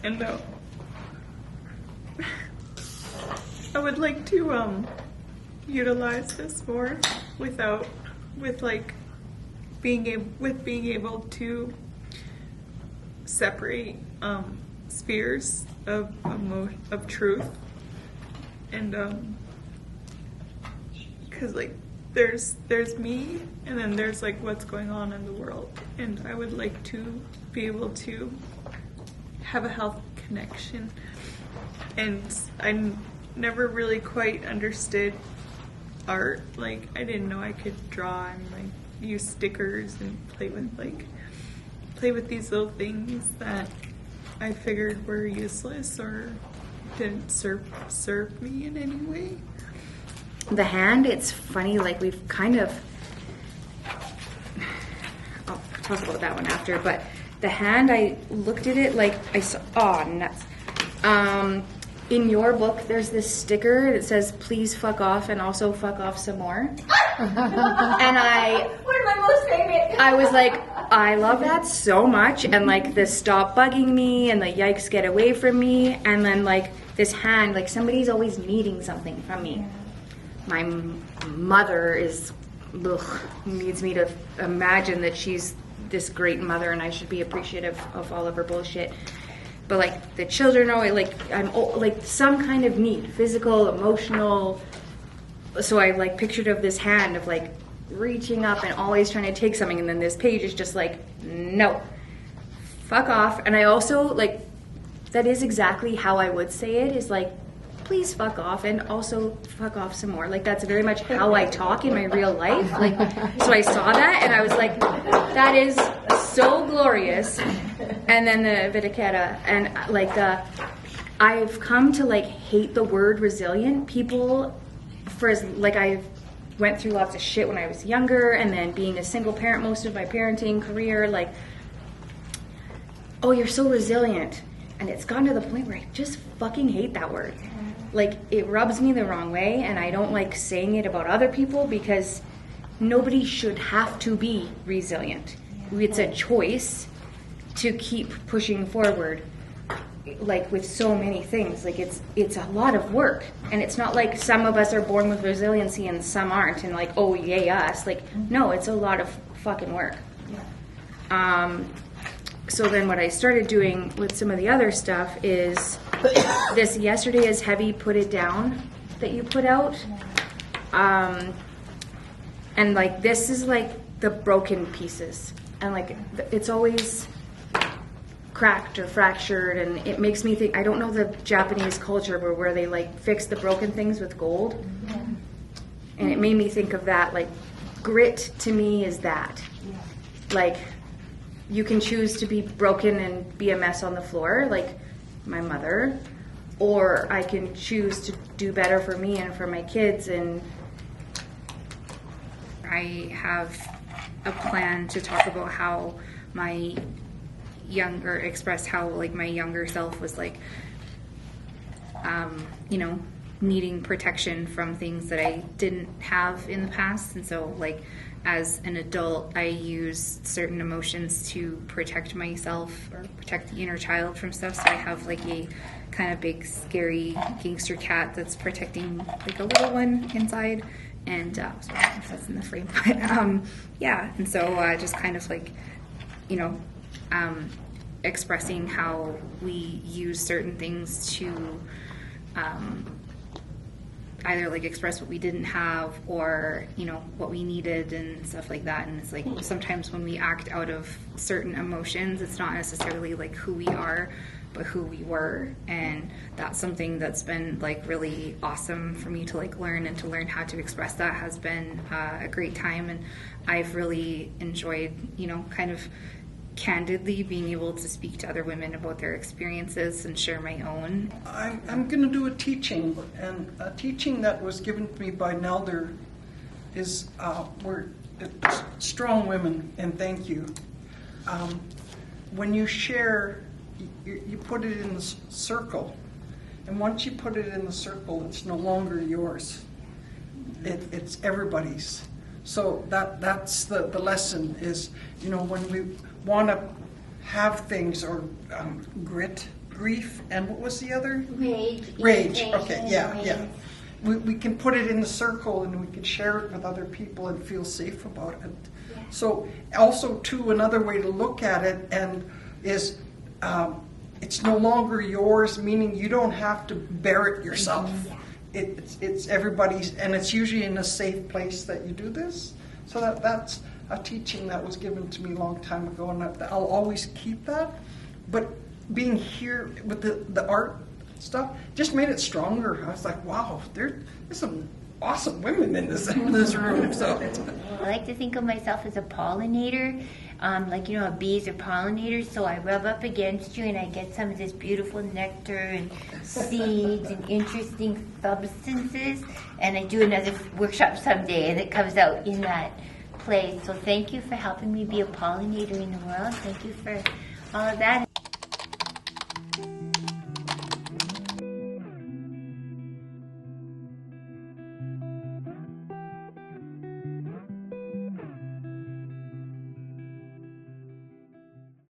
And I would like to utilize this more with being able to separate spheres of truth, and because there's me, and then there's what's going on in the world, and I would like to be able to have a healthy connection. And I never really quite understood art. I didn't know I could draw and use stickers and play with these little things that I figured were useless or didn't serve me in any way. The hand, it's funny, we've kind of, I'll talk about that one after, but the hand, I looked at it I saw, oh, nuts. In your book, there's this sticker that says, please fuck off, and also fuck off some more. And One of my most favorite. I was I love that so much. And like the stop bugging me and the yikes get away from me. And then like this hand, like somebody's always needing something from me. My mother is, needs me to imagine that she's this great mother and I should be appreciative of all of her bullshit. But like the children are like, I'm like some kind of need, physical, emotional. So I like pictured of this hand of like reaching up and always trying to take something, and then this page is just like, no, fuck off. And I also like, that is exactly how I would say it, is like, please fuck off, and also fuck off some more. Like that's very much how I talk in my real life. Like, so I saw that and I was like, that is so glorious. And then the Viticetta, and like I've come to like hate the word resilient. People, for as like I went through lots of shit when I was younger, and then being a single parent most of my parenting career, like, oh, you're so resilient. And it's gotten to the point where I just fucking hate that word. Like, it rubs me the wrong way, and I don't like saying it about other people because nobody should have to be resilient. It's a choice to keep pushing forward, like with so many things. Like it's a lot of work, and it's not like some of us are born with resiliency and some aren't, and like, oh yay us. Like, no, it's a lot of fucking work. So then what I started doing with some of the other stuff is this Yesterday is Heavy, Put It Down that you put out. And like this is like the broken pieces, and like it's always cracked or fractured, and it makes me think, I don't know the Japanese culture where they like fix the broken things with gold. And it made me think of that, like grit to me is that. Like you can choose to be broken and be a mess on the floor like my mother, or I can choose to do better for me and for my kids. And I have a plan to talk about how my express how like my younger self was like, needing protection from things that I didn't have in the past. And so like as an adult, I use certain emotions to protect myself or protect the inner child from stuff. So I have like a kind of big scary gangster cat that's protecting like a little one inside. And sorry if that's in the frame, but yeah. And so just kind of like, expressing how we use certain things to either like express what we didn't have or what we needed and stuff like that. And it's like sometimes when we act out of certain emotions, it's not necessarily like who we are, but who we were. And that's something that's been like really awesome for me to like learn, and to learn how to express that has been a great time. And I've really enjoyed kind of candidly being able to speak to other women about their experiences and share my own. I'm going to do a teaching, and a teaching that was given to me by Nelder is we're strong women, and thank you. When you share, you put it in the circle, and once you put it in the circle, it's no longer yours. It's everybody's. So that's the lesson is, when we want to have things, or grief, and what was the other? Rage. Okay, yeah. We can put it in the circle, and we can share it with other people and feel safe about it. Yeah. So also too, another way to look at it is it's no longer yours, meaning you don't have to bear it yourself. Yeah. It's everybody's, and it's usually in a safe place that you do this. So that's a teaching that was given to me a long time ago, and I'll always keep that. But being here with the art stuff just made it stronger. I was like, wow, there's some awesome women in this room. So I like to think of myself as a pollinator. Bees are pollinators, so I rub up against you and I get some of this beautiful nectar and seeds and interesting substances, and I do another workshop someday and it comes out in that place. So thank you for helping me be a pollinator in the world. Thank you for all of that.